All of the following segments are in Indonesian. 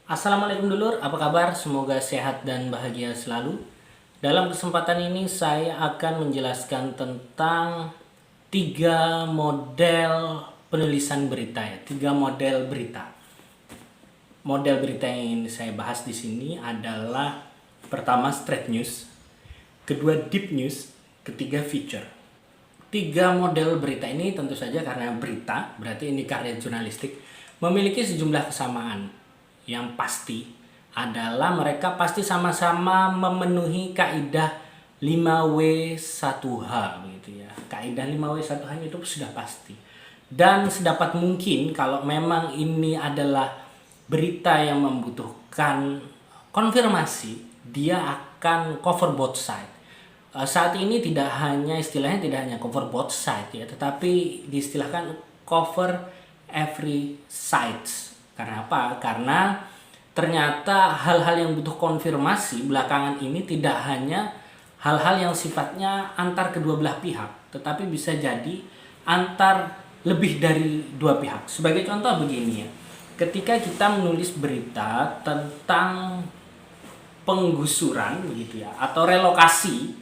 Assalamualaikum dulur, apa kabar? Semoga sehat dan bahagia selalu. Dalam kesempatan ini saya akan menjelaskan tentang tiga model penulisan berita ya, tiga model berita. Model berita yang ingin saya bahas di sini adalah pertama straight news, kedua deep news, ketiga feature. Tiga model berita ini tentu saja karena berita, berarti ini karya jurnalistik, memiliki sejumlah kesamaan. Yang pasti adalah mereka pasti sama-sama memenuhi kaidah 5W1H begitu ya. Kaidah 5W1H itu sudah pasti. Dan sedapat mungkin kalau memang ini adalah berita yang membutuhkan konfirmasi, dia akan cover both side. Saat ini istilahnya tidak hanya cover both side ya, tetapi diistilahkan cover every sides. Karena apa? Karena ternyata hal-hal yang butuh konfirmasi belakangan ini tidak hanya hal-hal yang sifatnya antar kedua belah pihak, tetapi bisa jadi antar lebih dari dua pihak. Sebagai contoh begini ya, ketika kita menulis berita tentang penggusuran begitu ya, atau relokasi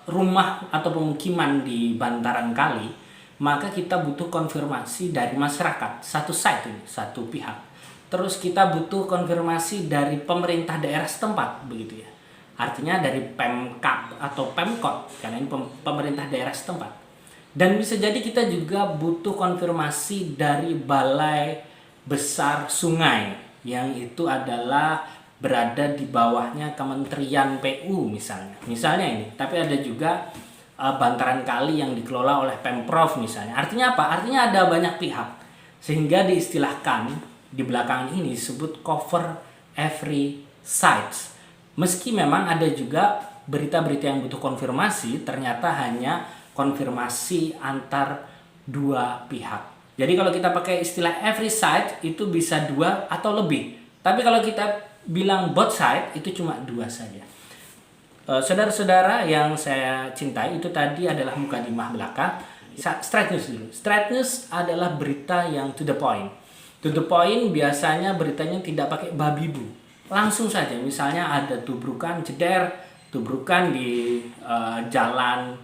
rumah atau pemukiman di bantaran kali, maka kita butuh konfirmasi dari masyarakat, satu side ini, satu pihak. Terus kita butuh konfirmasi dari pemerintah daerah setempat begitu ya. Artinya dari Pemkab atau Pemkot, karena ini pemerintah daerah setempat. Dan bisa jadi kita juga butuh konfirmasi dari Balai Besar Sungai, yang itu adalah berada di bawahnya Kementerian PU misalnya. Misalnya ini, tapi ada juga bantaran kali yang dikelola oleh Pemprov misalnya. Artinya apa? Artinya ada banyak pihak. Sehingga diistilahkan di belakangan ini disebut cover every sides. Meski memang ada juga berita-berita yang butuh konfirmasi, ternyata hanya konfirmasi antar dua pihak. Jadi kalau kita pakai istilah every side itu bisa dua atau lebih. Tapi kalau kita bilang both side itu cuma dua saja. Saudara-saudara yang saya cintai, itu tadi adalah mukadimah belaka. Straight news dulu. Straight news adalah berita yang to the point. To the point biasanya beritanya tidak pakai babi bu. Langsung saja, misalnya ada tubrukan di jalan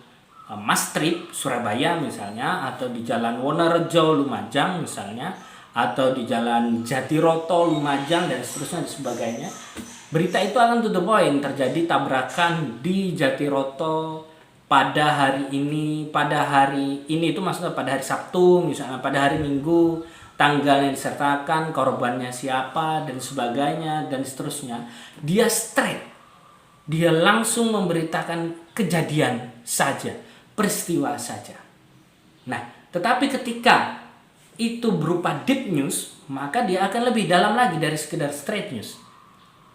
Mas Trip Surabaya misalnya, atau di jalan Wonorejo Lumajang misalnya, atau di jalan Jatiroto Lumajang dan seterusnya dan sebagainya. Berita itu akan to the point. Terjadi tabrakan di Jatiroto pada hari ini itu maksudnya pada hari Sabtu misalnya, pada hari Minggu, tanggalnya disertakan, korbannya siapa dan sebagainya dan seterusnya. Dia straight, dia langsung memberitakan kejadian saja, peristiwa saja. Nah, tetapi ketika itu berupa deep news, maka dia akan lebih dalam lagi dari sekedar straight news.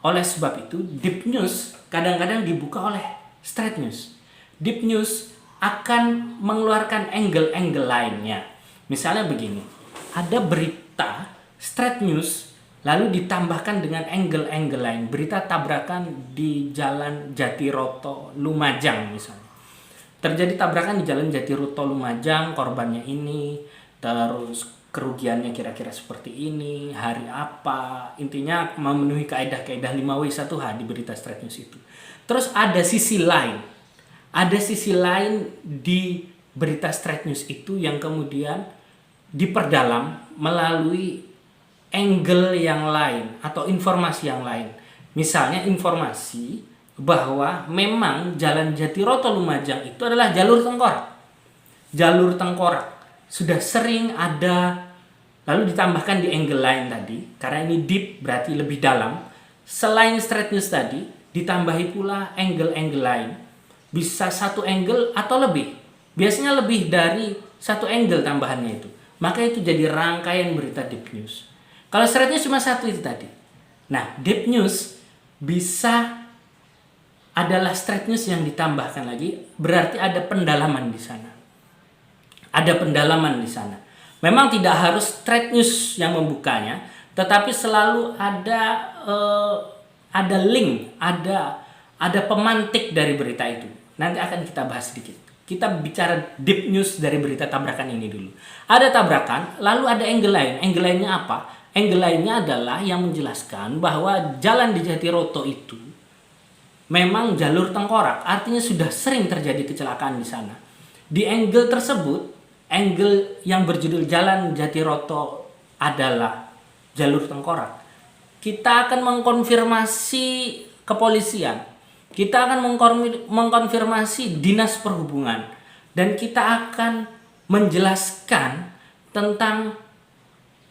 Oleh sebab itu, deep news kadang-kadang dibuka oleh straight news. Deep news akan mengeluarkan angle-angle lainnya. Misalnya begini, ada berita straight news lalu ditambahkan dengan angle-angle lain. Berita tabrakan di jalan Jatiroto Lumajang misalnya. Terjadi tabrakan di jalan Jatiroto Lumajang, korbannya ini, terus kerugiannya kira-kira seperti ini, hari apa, intinya memenuhi kaidah-kaidah 5W1H di berita straight news itu. Terus ada sisi lain di berita straight news itu yang kemudian diperdalam melalui angle yang lain atau informasi yang lain. Misalnya informasi bahwa memang jalan Jatiroto Lumajang itu adalah jalur tengkorak. Sudah sering ada, lalu ditambahkan di angle lain tadi, karena ini deep berarti lebih dalam. Selain straight news tadi, ditambahi pula angle-angle lain. Bisa satu angle atau lebih. Biasanya lebih dari satu angle tambahannya itu. Maka itu jadi rangkaian berita deep news. Kalau straight news cuma satu itu tadi. Nah, deep news bisa adalah straight news yang ditambahkan lagi, berarti ada pendalaman di sana. Memang tidak harus straight news yang membukanya, tetapi selalu ada link, ada pemantik dari berita itu. Nanti akan kita bahas sedikit. Kita bicara deep news dari berita tabrakan ini dulu. Ada tabrakan, lalu ada angle lain. Angle lainnya apa? angle lainnya adalah yang menjelaskan bahwa jalan di Jatiroto itu memang jalur tengkorak, artinya sudah sering terjadi kecelakaan di sana. Di angle tersebut, angle yang berjudul Jalan Jatiroto adalah jalur tengkorak, kita akan mengkonfirmasi kepolisian, kita akan mengkonfirmasi dinas perhubungan, dan kita akan menjelaskan tentang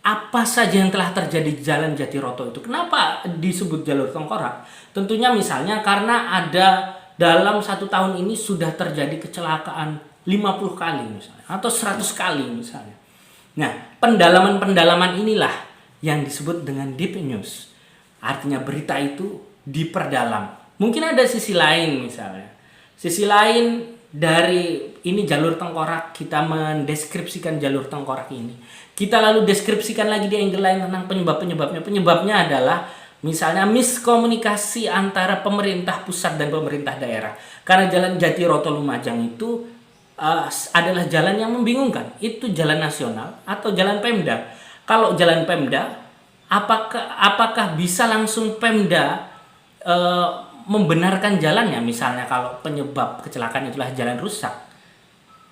apa saja yang telah terjadi di Jalan Jatiroto itu. Kenapa disebut jalur tengkorak? Tentunya misalnya karena ada dalam 1 tahun ini sudah terjadi kecelakaan 50 kali misalnya, atau 100 kali misalnya. Nah, pendalaman-pendalaman inilah yang disebut dengan deep news. Artinya berita itu diperdalam. Mungkin ada sisi lain misalnya. Sisi lain dari ini jalur tengkorak, kita mendeskripsikan jalur tengkorak ini. Kita lalu deskripsikan lagi di angle lain tentang penyebab-penyebabnya. Penyebabnya adalah misalnya miskomunikasi antara pemerintah pusat dan pemerintah daerah. Karena Jalan Jatiroto Lumajang itu adalah jalan yang membingungkan. Itu jalan nasional atau jalan Pemda. Kalau jalan Pemda, apakah bisa langsung Pemda membenarkan jalannya? Misalnya kalau penyebab kecelakaan itulah jalan rusak,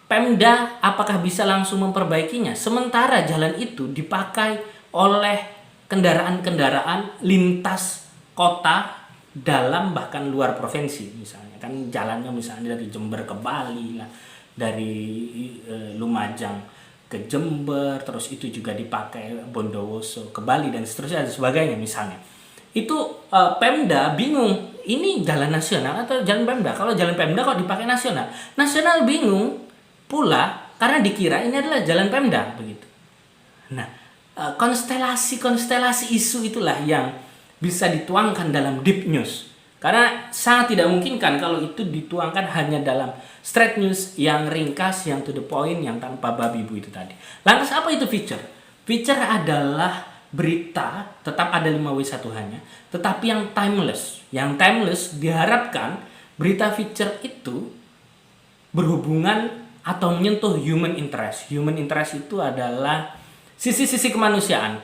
Pemda apakah bisa langsung memperbaikinya? Sementara jalan itu dipakai oleh kendaraan-kendaraan lintas kota dalam bahkan luar provinsi. Misalnya kan jalannya misalnya dari Jember ke Bali lah, dari Lumajang ke Jember, terus itu juga dipakai Bondowoso ke Bali dan seterusnya dan sebagainya misalnya. Itu Pemda bingung, ini jalan nasional atau jalan Pemda? Kalau jalan Pemda kok dipakai nasional? Nasional bingung pula karena dikira ini adalah jalan Pemda begitu. Nah, konstelasi isu itulah yang bisa dituangkan dalam deep news. Karena sangat tidak mungkin kan kalau itu dituangkan hanya dalam straight news yang ringkas, yang to the point, yang tanpa babi bu itu tadi. Lantas apa itu feature? Feature adalah berita, tetap ada 5W1H-nya, tetapi yang timeless. Yang timeless diharapkan berita feature itu berhubungan atau menyentuh human interest. Human interest itu adalah sisi-sisi kemanusiaan.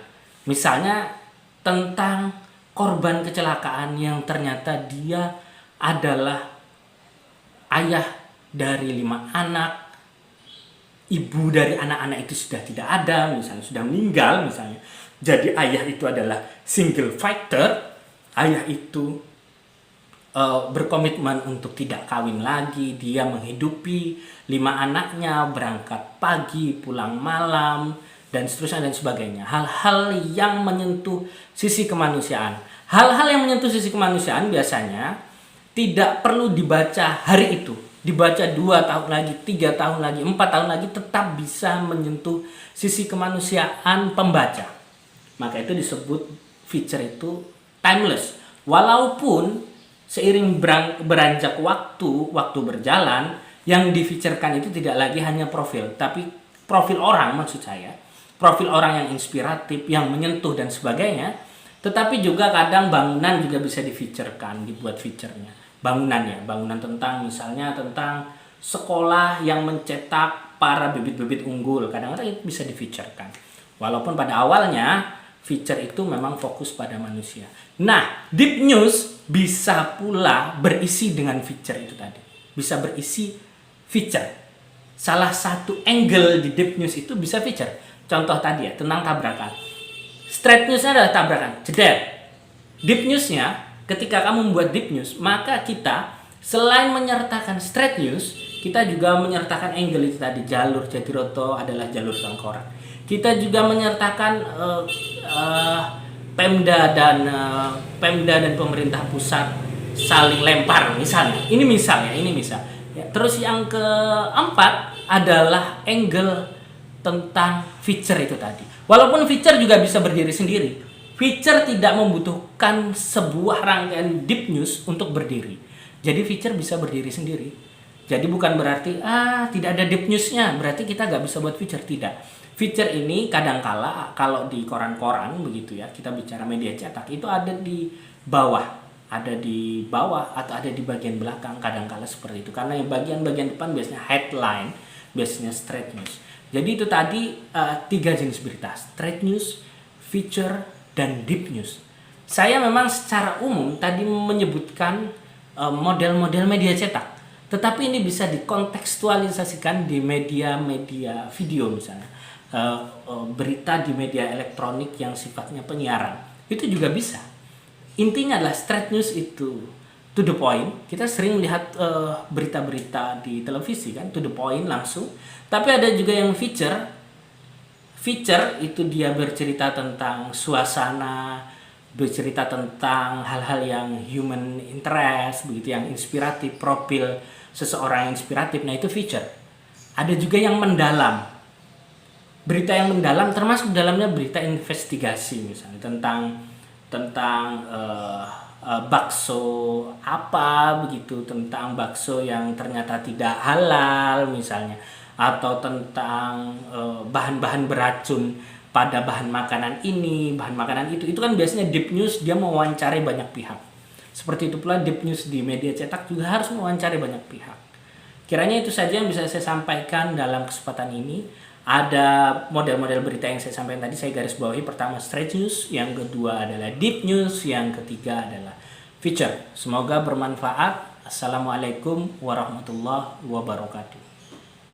Misalnya tentang korban kecelakaan yang ternyata dia adalah ayah dari 5 anak, ibu dari anak-anak itu sudah tidak ada, misalnya sudah meninggal misalnya. Jadi ayah itu adalah single fighter, ayah itu berkomitmen untuk tidak kawin lagi, dia menghidupi 5 anaknya, berangkat pagi, pulang malam, dan seterusnya dan sebagainya. Hal-hal yang menyentuh sisi kemanusiaan. Hal-hal yang menyentuh sisi kemanusiaan biasanya tidak perlu dibaca hari itu. Dibaca 2 tahun lagi, 3 tahun lagi, 4 tahun lagi, tetap bisa menyentuh sisi kemanusiaan pembaca. Maka itu disebut feature itu timeless. Walaupun seiring beranjak waktu berjalan, yang di-featurekan itu tidak lagi hanya profil, tapi profil orang maksud saya. Profil orang yang inspiratif, yang menyentuh dan sebagainya. Tetapi juga kadang bangunan juga bisa di-featurekan, dibuat feature-nya. Bangunan tentang misalnya tentang sekolah yang mencetak para bibit-bibit unggul. Kadang-kadang itu bisa di-featurekan. Walaupun pada awalnya feature itu memang fokus pada manusia. Nah, deep news bisa pula berisi dengan feature itu tadi. Bisa berisi feature. Salah satu angle di deep news itu bisa feature. Contoh tadi ya, tentang tabrakan. Straight newsnya adalah tabrakan, jeder. Deep newsnya, ketika kamu membuat deep news, maka kita selain menyertakan straight news, kita juga menyertakan angle itu tadi. Jalur Jatiroto adalah jalur tengkorak. Kita juga menyertakan Pemda dan pemerintah pusat saling lempar misalnya. Ini misal. Ya, terus yang keempat adalah angle tentang feature itu tadi. Walaupun feature juga bisa berdiri sendiri. Feature tidak membutuhkan sebuah rangkaian deep news untuk berdiri. Jadi feature bisa berdiri sendiri. Jadi bukan berarti tidak ada deep newsnya berarti kita nggak bisa buat feature, tidak. Feature ini kadangkala kalau di koran-koran begitu ya, kita bicara media cetak itu ada di bawah atau ada di bagian belakang, kadangkala seperti itu. Karena yang bagian depan biasanya headline, biasanya straight news. Jadi itu tadi 3 jenis berita: straight news, feature, dan deep news. Saya memang secara umum tadi menyebutkan model-model media cetak, tetapi ini bisa dikontekstualisasikan di media-media video misalnya. Berita di media elektronik yang sifatnya penyiaran, itu juga bisa. Intinya adalah straight news itu to the point. Kita sering lihat berita-berita di televisi kan, to the point langsung. Tapi ada juga yang feature. Feature itu dia bercerita tentang suasana, bercerita tentang hal-hal yang human interest, begitu, yang inspiratif, profil seseorang yang inspiratif. Nah, itu feature. Ada juga yang mendalam. Berita yang mendalam termasuk dalamnya berita investigasi misalnya tentang bakso apa begitu, tentang bakso yang ternyata tidak halal misalnya, atau tentang bahan-bahan beracun pada bahan makanan ini, bahan makanan itu kan biasanya deep news, dia mewawancari banyak pihak. Seperti itu pula deep news di media cetak juga harus mewawancari banyak pihak. Kiranya itu saja yang bisa saya sampaikan dalam kesempatan ini. Ada model-model berita yang saya sampaikan tadi, saya garis bawahi. Pertama straight news, yang kedua adalah deep news, yang ketiga adalah feature. Semoga bermanfaat. Assalamualaikum warahmatullahi wabarakatuh.